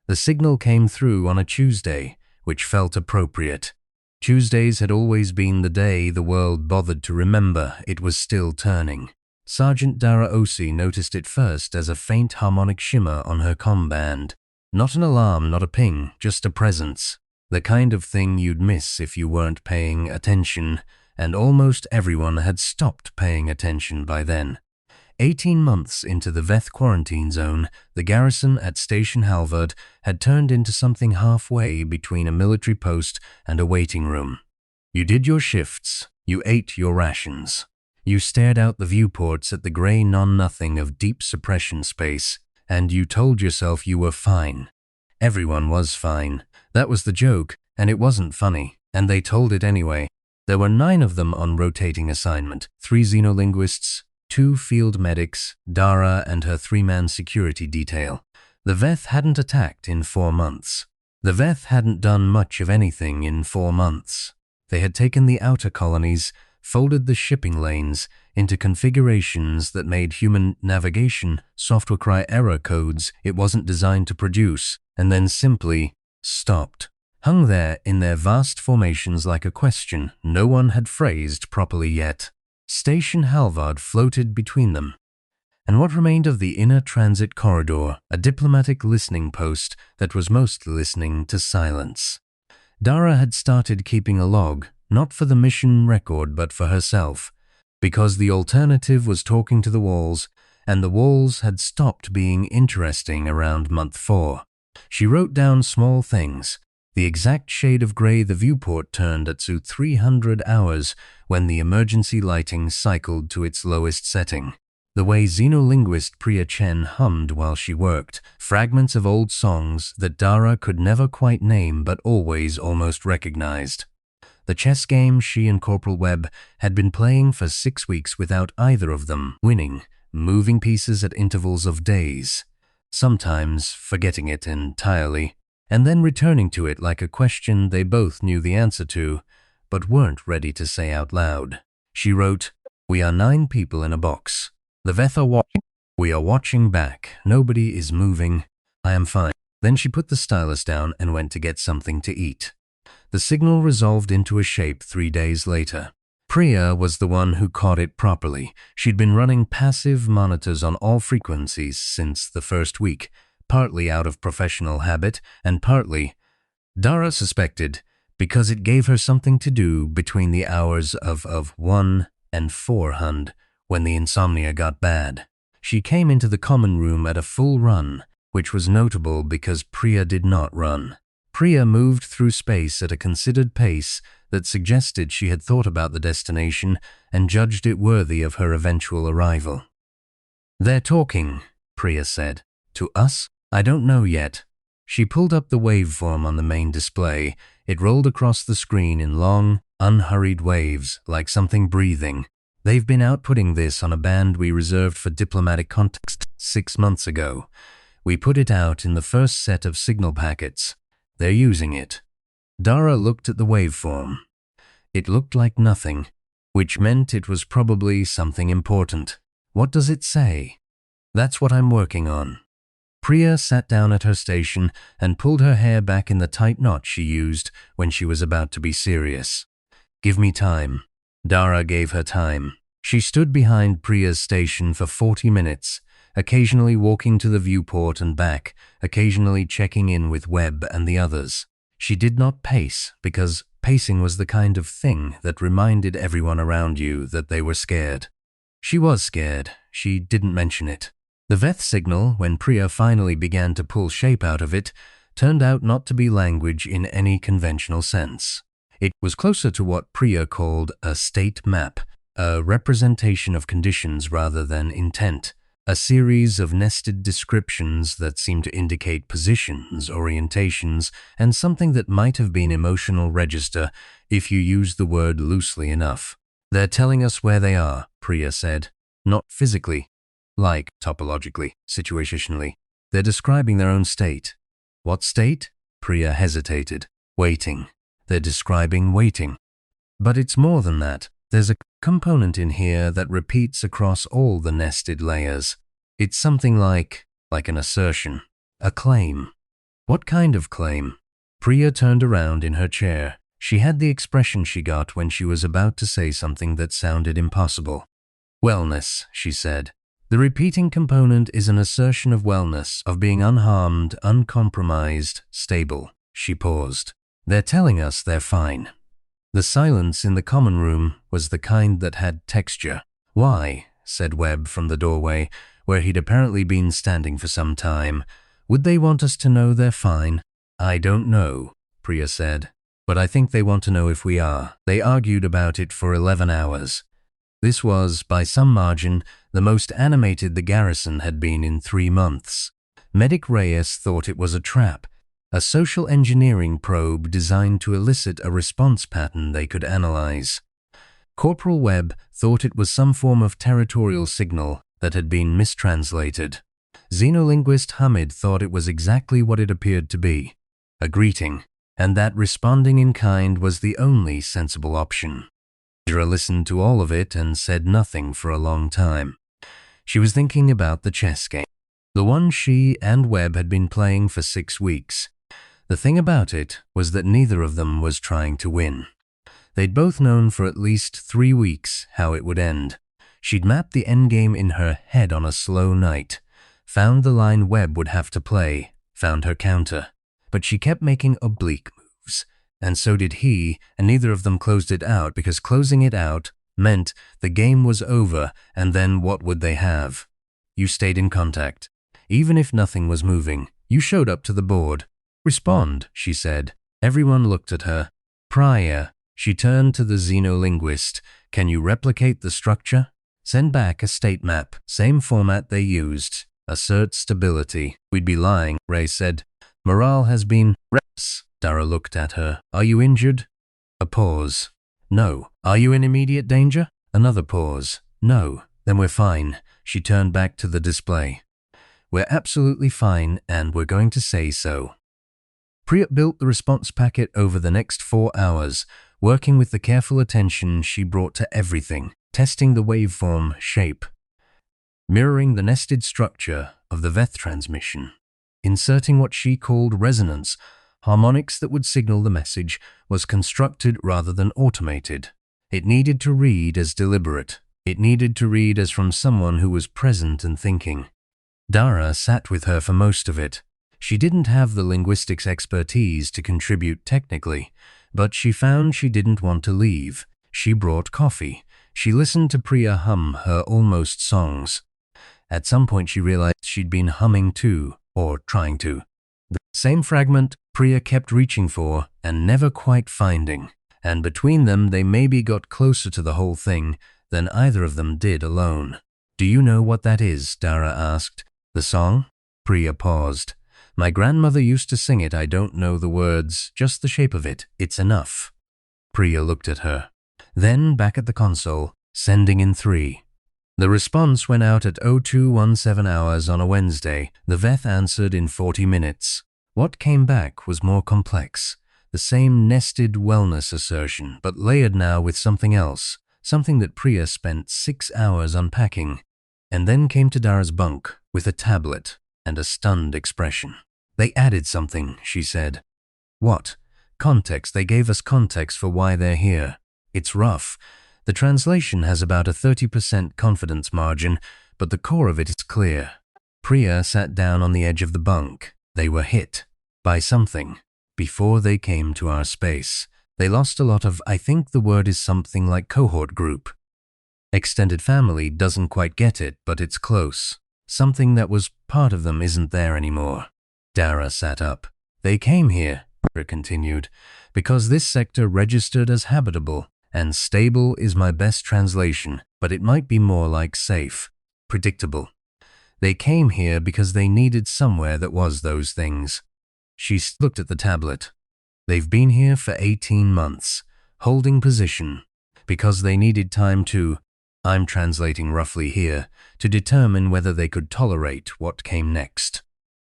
The signal came through on a Tuesday, which felt appropriate. Tuesdays had always been the day the world bothered to remember it was still turning. Sergeant Dara Osi noticed it first as a faint harmonic shimmer on her comm band. Not an alarm, not a ping, just a presence. The kind of thing you'd miss if you weren't paying attention, and almost everyone had stopped paying attention by then. 18 months into the Veth quarantine zone, the garrison at Station Halvard had turned into something halfway between a military post and a waiting room. You did your shifts, you ate your rations. You stared out the viewports at the grey non-nothing of deep suppression space, and you told yourself you were fine. Everyone was fine. That was the joke, and it wasn't funny, and they told it anyway. There were 9 of them on rotating assignment, 3 xenolinguists, 2 field medics, Dara and her 3-man security detail. The Veth hadn't attacked in 4 months. The Veth hadn't done much of anything in 4 months. They had taken the outer colonies, folded the shipping lanes into configurations that made human navigation software cry error codes it wasn't designed to produce, and then simply stopped. Hung there in their vast formations like a question no one had phrased properly yet. Station Halvard floated between them, and what remained of the inner transit corridor, a diplomatic listening post that was mostly listening to silence. Dara had started keeping a log, not for the mission record but for herself, because the alternative was talking to the walls, and the walls had stopped being interesting around month 4. She wrote down small things, the exact shade of grey the viewport turned at Su 300 hours when the emergency lighting cycled to its lowest setting. The way xenolinguist Priya Chen hummed while she worked, fragments of old songs that Dara could never quite name but always almost recognized. The chess game she and Corporal Webb had been playing for 6 weeks without either of them winning, moving pieces at intervals of days, sometimes forgetting it entirely, and then returning to it like a question they both knew the answer to, but weren't ready to say out loud. She wrote, "We are 9 people in a box. The Veth are watching. We are watching back. Nobody is moving. I am fine." Then she put the stylus down and went to get something to eat. The signal resolved into a shape 3 days later. Priya was the one who caught it properly. She'd been running passive monitors on all frequencies since the first week, partly out of professional habit and partly, Dara suspected, because it gave her something to do between the hours of 1 and 400 when the insomnia got bad. She came into the common room at a full run, which was notable because Priya did not run. Priya moved through space at a considered pace that suggested she had thought about the destination and judged it worthy of her eventual arrival. "They're talking," Priya said. "To us? I don't know yet." She pulled up the waveform on the main display. It rolled across the screen in long, unhurried waves, like something breathing. "They've been outputting this on a band we reserved for diplomatic context 6 months ago. We put it out in the first set of signal packets. They're using it." Dara looked at the waveform. It looked like nothing, which meant it was probably something important. "What does it say?" "That's what I'm working on." Priya sat down at her station and pulled her hair back in the tight knot she used when she was about to be serious. "Give me time." Dara gave her time. She stood behind Priya's station for 40 minutes, occasionally walking to the viewport and back, occasionally checking in with Webb and the others. She did not pace, because pacing was the kind of thing that reminded everyone around you that they were scared. She was scared. She didn't mention it. The Veth signal, when Priya finally began to pull shape out of it, turned out not to be language in any conventional sense. It was closer to what Priya called a state map, a representation of conditions rather than intent, a series of nested descriptions that seemed to indicate positions, orientations, and something that might have been emotional register if you used the word loosely enough. "They're telling us where they are," Priya said. "Not physically, like topologically, situationally. They're describing their own state." "What state?" Priya hesitated. "Waiting." "They're describing waiting." "But it's more than that. There's a component in here that repeats across all the nested layers. It's something like an assertion, a claim." What kind of claim? Priya turned around in her chair. She had the expression she got when she was about to say something that sounded impossible. Wellness, she said. The repeating component is an assertion of wellness, of being unharmed, uncompromised, stable. She paused. They're telling us they're fine. The silence in the common room was the kind that had texture. Why, said Webb from the doorway, where he'd apparently been standing for some time, would they want us to know they're fine? I don't know, Priya said, but I think they want to know if we are. They argued about it for 11 hours. This was, by some margin, the most animated the garrison had been in 3 months. Medic Reyes thought it was a trap, a social engineering probe designed to elicit a response pattern they could analyze. Corporal Webb thought it was some form of territorial signal that had been mistranslated. Xenolinguist Hamid thought it was exactly what it appeared to be, a greeting, and that responding in kind was the only sensible option. Deirdre listened to all of it and said nothing for a long time. She was thinking about the chess game, the one she and Webb had been playing for 6 weeks. The thing about it was that neither of them was trying to win. They'd both known for at least 3 weeks how it would end. She'd mapped the endgame in her head on a slow night, found the line Webb would have to play, found her counter. But she kept making oblique moves, and so did he, and neither of them closed it out because closing it out meant the game was over, and then what would they have? You stayed in contact. Even if nothing was moving, you showed up to the board. Respond, she said. Everyone looked at her. Priya, she turned to the xenolinguist. Can you replicate the structure? Send back a state map, same format they used. Assert stability. We'd be lying, Ray said. Morale has been reps. Dara looked at her. Are you injured? A pause. No. Are you in immediate danger? Another pause. No. Then we're fine. She turned back to the display. We're absolutely fine, and we're going to say so. Priya built the response packet over the next 4 hours, working with the careful attention she brought to everything, testing the waveform shape, mirroring the nested structure of the Veth transmission, inserting what she called resonance, harmonics that would signal the message, was constructed rather than automated. It needed to read as deliberate. It needed to read as from someone who was present and thinking. Dara sat with her for most of it. She didn't have the linguistics expertise to contribute technically, but she found she didn't want to leave. She brought coffee. She listened to Priya hum her almost songs. At some point she realized she'd been humming too, or trying to. The same fragment Priya kept reaching for and never quite finding, and between them they maybe got closer to the whole thing than either of them did alone. Do you know what that is? Dara asked. The song? Priya paused. My grandmother used to sing it. I don't know the words, just the shape of it. It's enough. Priya looked at her. Then back at the console, sending in 3. The response went out at 0217 hours on a Wednesday. The Veth answered in 40 minutes. What came back was more complex. The same nested wellness assertion, but layered now with something else, something that Priya spent 6 hours unpacking, and then came to Dara's bunk with a tablet and a stunned expression. They added something, she said. What? Context. They gave us context for why they're here. It's rough. The translation has about a 30% confidence margin, but the core of it is clear. Priya sat down on the edge of the bunk. They were hit by something. Before they came to our space, they lost a lot of, I think the word is something like cohort group. Extended family doesn't quite get it, but it's close. Something that was part of them isn't there anymore. Dara sat up. They came here, Priya continued, because this sector registered as habitable, and stable is my best translation, but it might be more like safe, predictable. They came here because they needed somewhere that was those things. She looked at the tablet. They've been here for 18 months, holding position, because they needed time to, I'm translating roughly here, to determine whether they could tolerate what came next.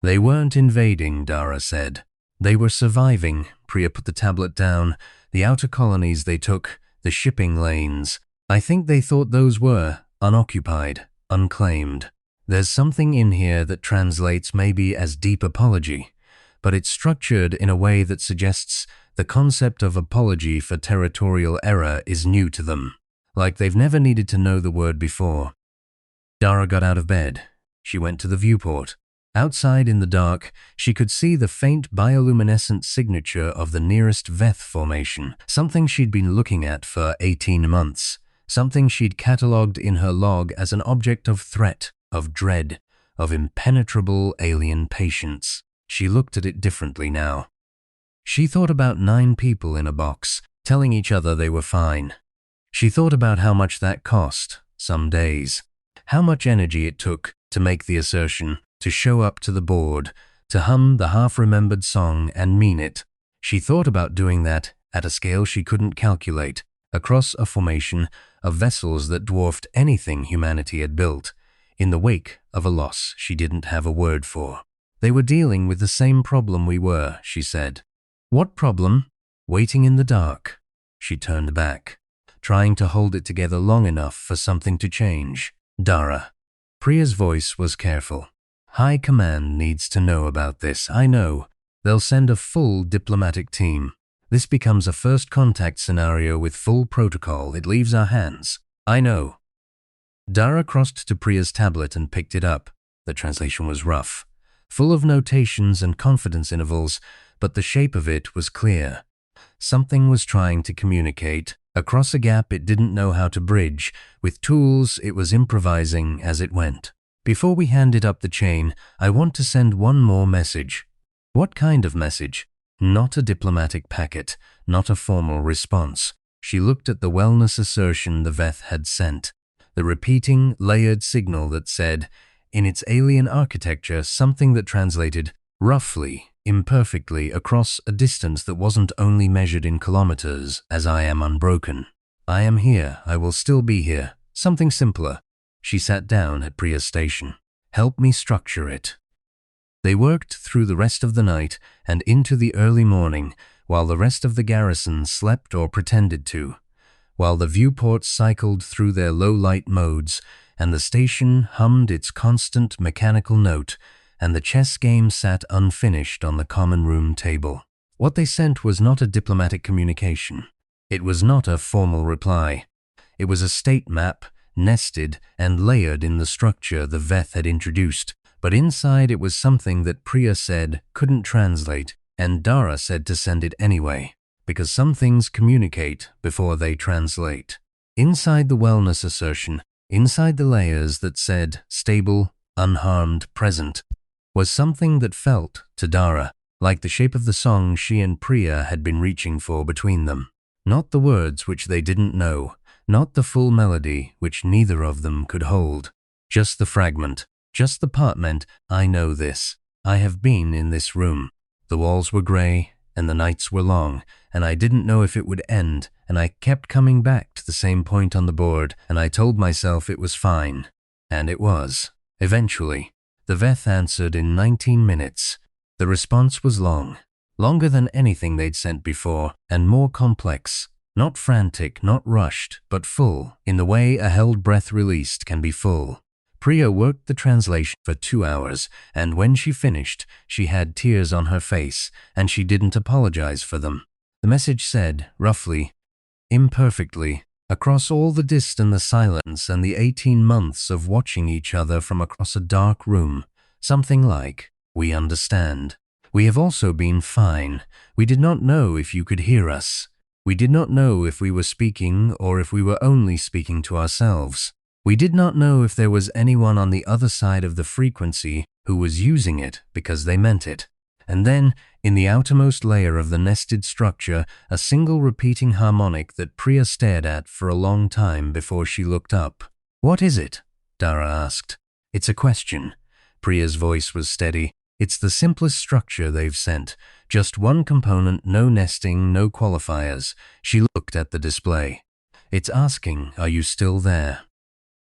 They weren't invading, Dara said. They were surviving. Priya put the tablet down. The outer colonies they took, the shipping lanes. I think they thought those were unoccupied, unclaimed. There's something in here that translates maybe as deep apology, but it's structured in a way that suggests the concept of apology for territorial error is new to them, like they've never needed to know the word before. Dara got out of bed. She went to the viewport. Outside in the dark, she could see the faint bioluminescent signature of the nearest Veth formation, something she'd been looking at for 18 months, something she'd catalogued in her log as an object of threat, of dread, of impenetrable alien patience. She looked at it differently now. She thought about 9 people in a box, telling each other they were fine. She thought about how much that cost, some days, how much energy it took to make the assertion, to show up to the board, to hum the half-remembered song and mean it. She thought about doing that at a scale she couldn't calculate, across a formation of vessels that dwarfed anything humanity had built, in the wake of a loss she didn't have a word for. They were dealing with the same problem we were, she said. What problem? Waiting in the dark. She turned back, trying to hold it together long enough for something to change. Dara. Priya's voice was careful. High Command needs to know about this, I know. They'll send a full diplomatic team. This becomes a first contact scenario with full protocol. It leaves our hands. I know. Dara crossed to Priya's tablet and picked it up. The translation was rough, full of notations and confidence intervals, but the shape of it was clear. Something was trying to communicate, across a gap it didn't know how to bridge. With tools, it was improvising as it went. Before we hand it up the chain, I want to send one more message. What kind of message? Not a diplomatic packet, not a formal response. She looked at the wellness assertion the Veth had sent, the repeating, layered signal that said, in its alien architecture, something that translated, roughly, imperfectly, across a distance that wasn't only measured in kilometers, as I am unbroken. I am here, I will still be here. Something simpler. She sat down at Priya's station. Help me structure it. They worked through the rest of the night and into the early morning, while the rest of the garrison slept or pretended to, while the viewports cycled through their low-light modes, and the station hummed its constant mechanical note, and the chess game sat unfinished on the common room table. What they sent was not a diplomatic communication. It was not a formal reply. It was a state map, nested and layered in the structure the Veth had introduced, but inside it was something that Priya said couldn't translate, and Dara said to send it anyway, because some things communicate before they translate. Inside the wellness assertion, inside the layers that said stable, unharmed, present, was something that felt, to Dara, like the shape of the song she and Priya had been reaching for between them. Not the words which they didn't know, not the full melody which neither of them could hold. Just the fragment, just the part meant, I know this. I have been in this room. The walls were grey, and the nights were long, and I didn't know if it would end, and I kept coming back to the same point on the board, and I told myself it was fine. And it was. Eventually, the Veth answered in 19 minutes. The response was long, longer than anything they'd sent before, and more complex. Not frantic, not rushed, but full, in the way a held breath released can be full. Priya worked the translation for 2 hours, and when she finished, she had tears on her face, and she didn't apologize for them. The message said, roughly, imperfectly, across all the distance, the silence, and the 18 months of watching each other from across a dark room, something like, we understand. We have also been fine. We did not know if you could hear us. We did not know if we were speaking or if we were only speaking to ourselves. We did not know if there was anyone on the other side of the frequency who was using it because they meant it. And then, in the outermost layer of the nested structure, a single repeating harmonic that Priya stared at for a long time before she looked up. What is it? Dara asked. It's a question. Priya's voice was steady. It's the simplest structure they've sent. Just one component, no nesting, no qualifiers. She looked at the display. It's asking, are you still there?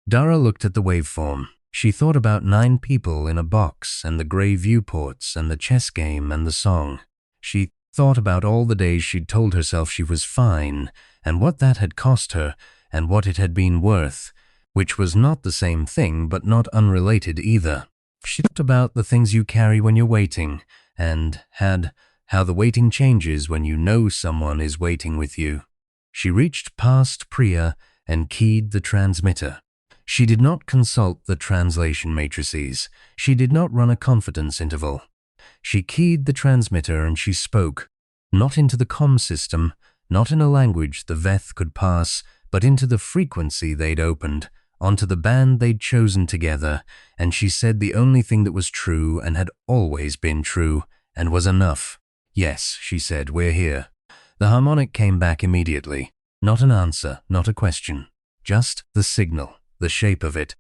Dara looked at the waveform. She thought about 9 people in a box and the grey viewports and the chess game and the song. She thought about all the days she'd told herself she was fine and what that had cost her and what it had been worth, which was not the same thing but not unrelated either. She thought about the things you carry when you're waiting and had how the waiting changes when you know someone is waiting with you. She reached past Priya and keyed the transmitter. She did not consult the translation matrices. She did not run a confidence interval. She keyed the transmitter and she spoke, not into the comm system, not in a language the Veth could pass, but into the frequency they'd opened, onto the band they'd chosen together, and she said the only thing that was true and had always been true, and was enough. Yes, she said, we're here. The harmonic came back immediately. Not an answer, not a question. Just the signal, the shape of it.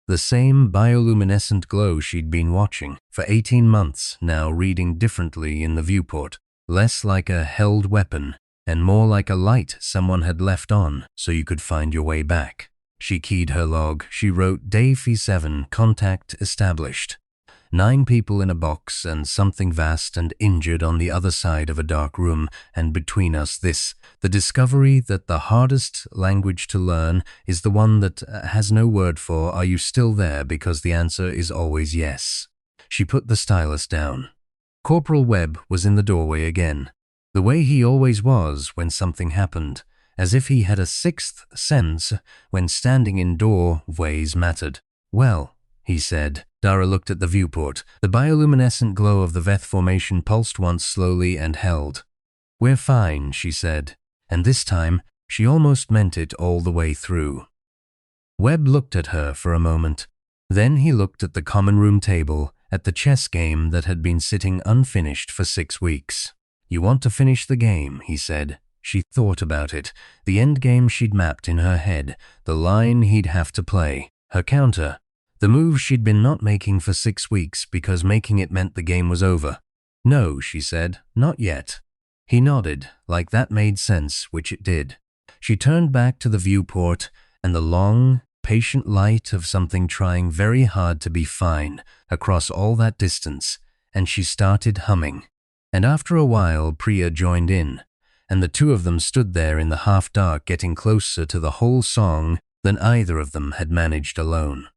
The same bioluminescent glow she'd been watching for 18 months, now reading differently in the viewport. Less like a held weapon, and more like a light someone had left on so you could find your way back. She keyed her log. She wrote, Day Phi7, contact established. 9 people in a box and something vast and injured on the other side of a dark room, and between us this, the discovery that the hardest language to learn is the one that has no word for are you still there, because the answer is always yes. She put the stylus down. Corporal Webb was in the doorway again, the way he always was when something happened, as if he had a sixth sense when standing in doorways mattered. Well, he said. Dara looked at the viewport. The bioluminescent glow of the Veth formation pulsed once slowly and held. We're fine, she said, and this time she almost meant it all the way through. Webb looked at her for a moment. Then he looked at the common room table, at the chess game that had been sitting unfinished for 6 weeks. You want to finish the game, he said. She thought about it, the end game she'd mapped in her head, the line he'd have to play, her counter, the move she'd been not making for 6 weeks because making it meant the game was over. No, she said, not yet. He nodded, like that made sense, which it did. She turned back to the viewport and the long, patient light of something trying very hard to be fine across all that distance, and she started humming. And after a while, Priya joined in, and the two of them stood there in the half-dark getting closer to the whole song than either of them had managed alone.